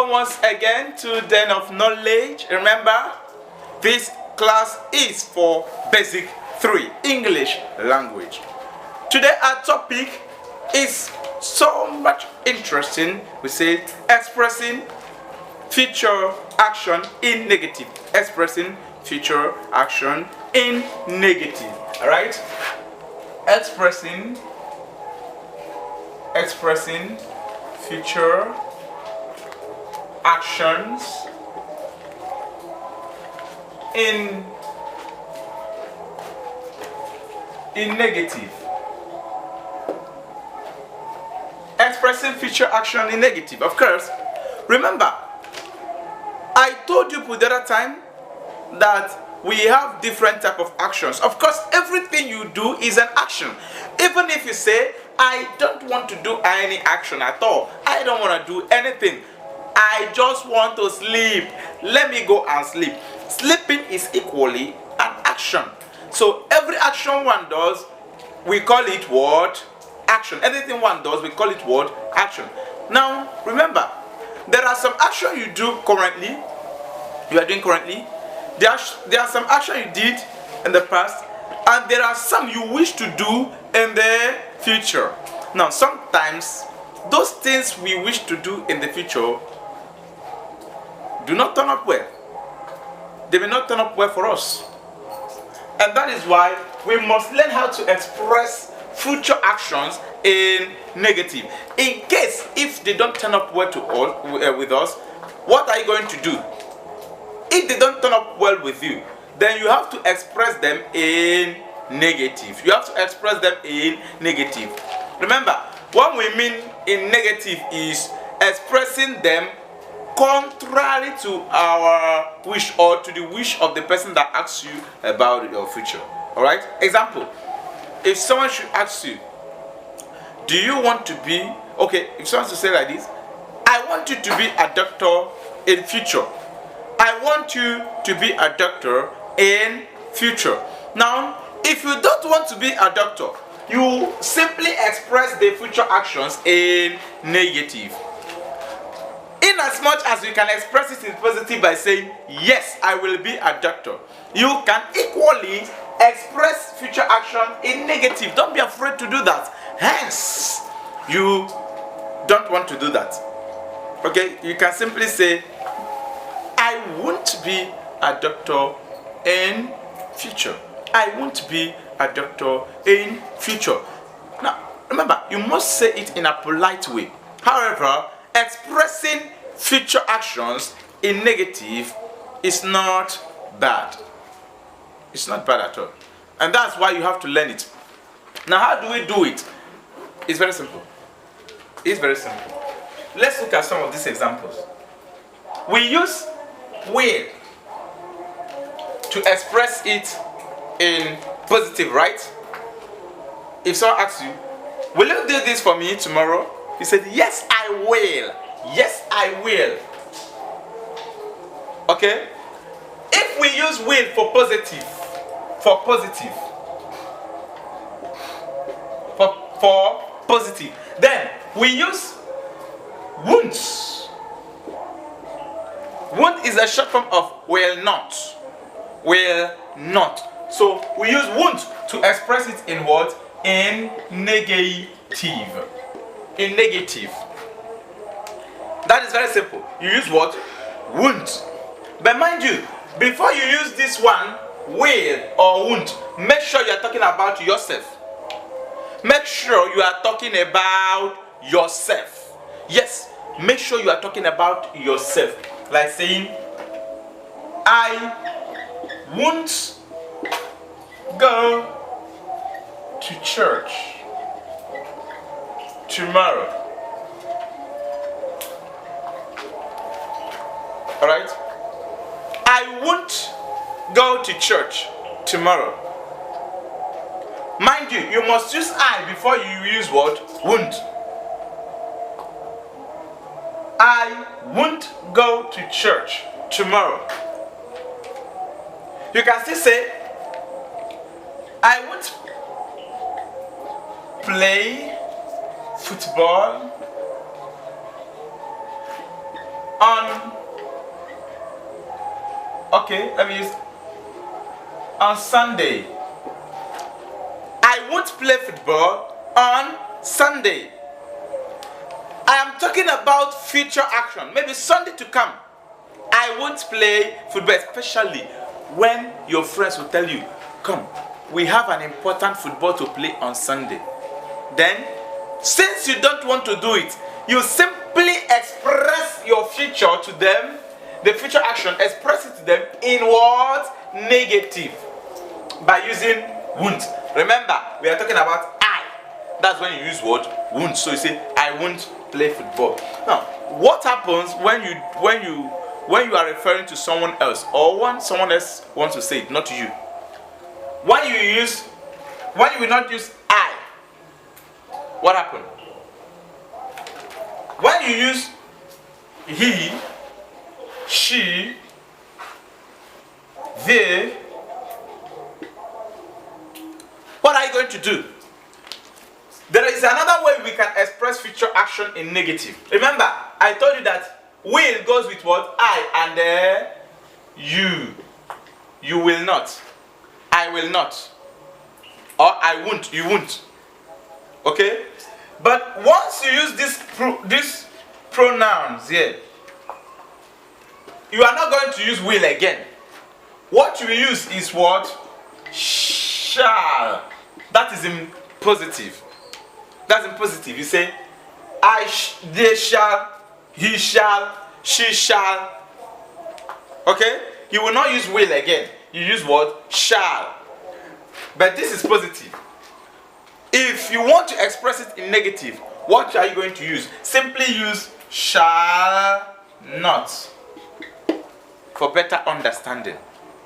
Welcome once again to Den of Knowledge. Remember, this class is for Basic 3 English language. Today our topic is so much interesting. We say expressing future action in negative. Expressing future action in negative. Alright? Expressing future actions in negative. Expressing future action in negative. Of course, remember, I told you the other time that we have different type of actions. Of course, everything you do is an action. Even if you say, I don't want to do any action at all, I don't want to do anything, I just want to sleep, let me go and sleep. Sleeping is equally an action. So every action one does, we call it what? Action. Anything one does, we call it what? Action. Now remember, there are some action you do currently, you are doing currently. There are some action you did in the past, and there are some you wish to do in the future. Now sometimes those things we wish to do in the future do not turn up well. They may not turn up well for us. And that is why we must learn how to express future actions in negative. In case if they don't turn up well with us, what are you going to do? If they don't turn up well with you, then you have to express them in negative. You have to express them in negative. Remember, what we mean in negative is expressing them contrary to our wish or to the wish of the person that asks you about your future. Alright? Example, if someone should ask you, do you want to be, okay, if someone should say like this, I want you to be a doctor in future. I want you to be a doctor in future. Now, if you don't want to be a doctor, you simply express the future actions in negative. In as much as you can express it in positive by saying, yes, I will be a doctor, you can equally express future action in negative. Don't be afraid to do that. Hence, you don't want to do that. Okay, you can simply say, I want be a doctor in future. I want be a doctor in future. Now, remember, you must say it in a polite way. However, expressing future actions in negative is not bad. It's not bad at all. And that's why you have to learn it. Now, how do we do it? It's very simple. It's very simple. Let's look at some of these examples. We use will to express it in positive, right? If someone asks you, will you do this for me tomorrow? You said, yes, I will. Yes, I will. Okay? If we use will for positive, then we use won't. Won't is a short form of will not. Will not. So we use won't to express it in what? In negative. In negative. That is very simple. You use what? Won't. But mind you, before you use this one, will or won't, make sure you are talking about yourself. Make sure you are talking about yourself. Yes, make sure you are talking about yourself. Like saying, I won't go to church tomorrow. Alright? I won't go to church tomorrow. Mind you, you must use I before you use what? Won't. I won't go to church tomorrow. You can still say, I won't play football on, okay, let me use, on Sunday. I won't play football on Sunday. I am talking about future action, maybe Sunday to come. I won't play football, especially when your friends will tell you, come, we have an important football to play on Sunday. Then, since you don't want to do it, you simply express your future to them, the future action, express it to them in what? Negative. By using won't. Remember, we are talking about I. That's when you use what? Won't. So you say, I won't play football. Now, what happens when you are referring to someone else, or when someone else wants to say it, not you? When you will not use I, what happened? When you use he, she, they, what are you going to do? There is another way we can express future action in negative. Remember, I told you that will goes with what? I and you. You will not. I will not. Or I won't. You won't. Okay? But once you use these pronouns here, you are not going to use will again. What you use is what? Shall. That is in positive. That's in positive. You say, they shall, he shall, she shall. Okay? You will not use will again. You use what? Shall. But this is positive. If you want to express it in negative, what are you going to use? Simply use shall not. For better understanding.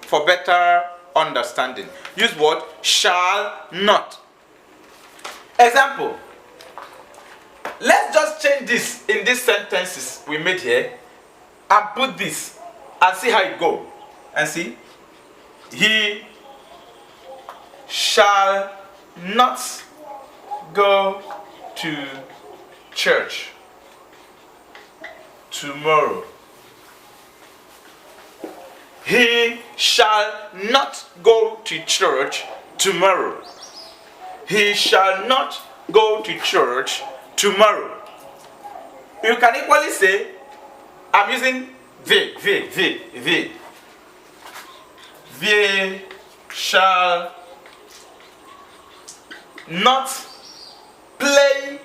For better understanding. Use what? Shall not. Example. Let's just change this in these sentences we made here and put this and see how it goes. And see? He shall not go to church tomorrow. He shall not go to church tomorrow. He shall not go to church tomorrow. You can equally say, I'm using they. They shall not play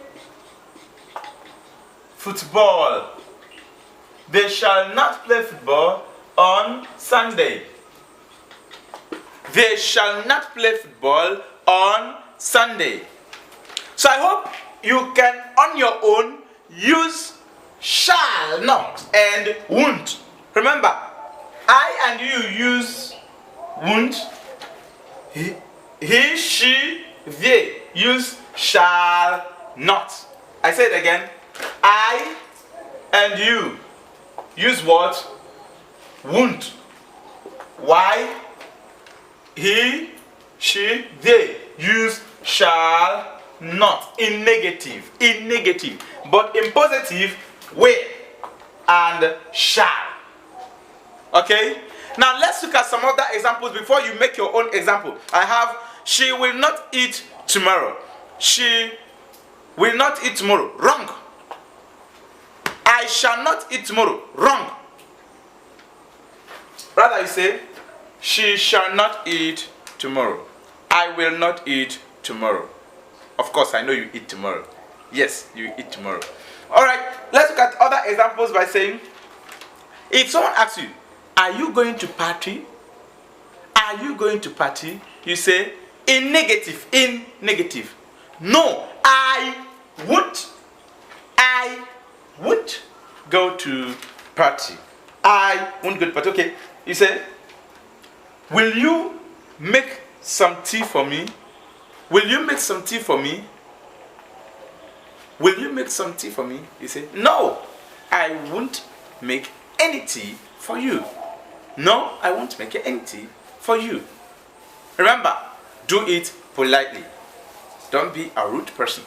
football. They shall not play football on Sunday. They shall not play football on Sunday. So I hope you can, on your own, use shall not and won't. Remember, I and you use won't. He, she, they use shall not. I say it again. I and you use what? Won't. Why? He, she, they use shall not in negative. In negative. But in positive, will and shall. Okay? Now let's look at some other examples before you make your own example. I have, she will not eat tomorrow. She will not eat tomorrow. Wrong. I shall not eat tomorrow. Wrong. Rather you say, she shall not eat tomorrow. I will not eat tomorrow. Of course, I know you eat tomorrow. Yes, you eat tomorrow. Alright, let's look at other examples by saying, if someone asks you, are you going to party? Are you going to party? You say, in negative. In negative. No, I won't go to party. I won't go to party. Okay, you say, will you make some tea for me? Will you make some tea for me? Will you make some tea for me? You say, no, I won't make any tea for you. No, I won't make any tea for you. Remember, do it politely. Don't be a rude person.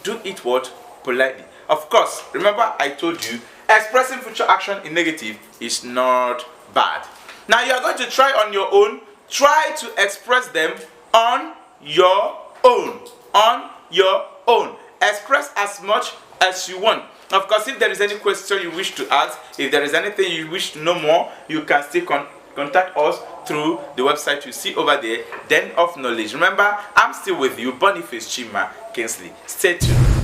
Do it what? Politely. Of course, remember I told you expressing future action in negative is not bad. Now you are going to try on your own. Try to express them on your own. On your own. Express as much as you want. Of course, if there is any question you wish to ask, if there is anything you wish to know more, you can still contact us through the website you see over there, Den of Knowledge. Remember, I'm still with you, Boniface Chima Kingsley. Stay tuned.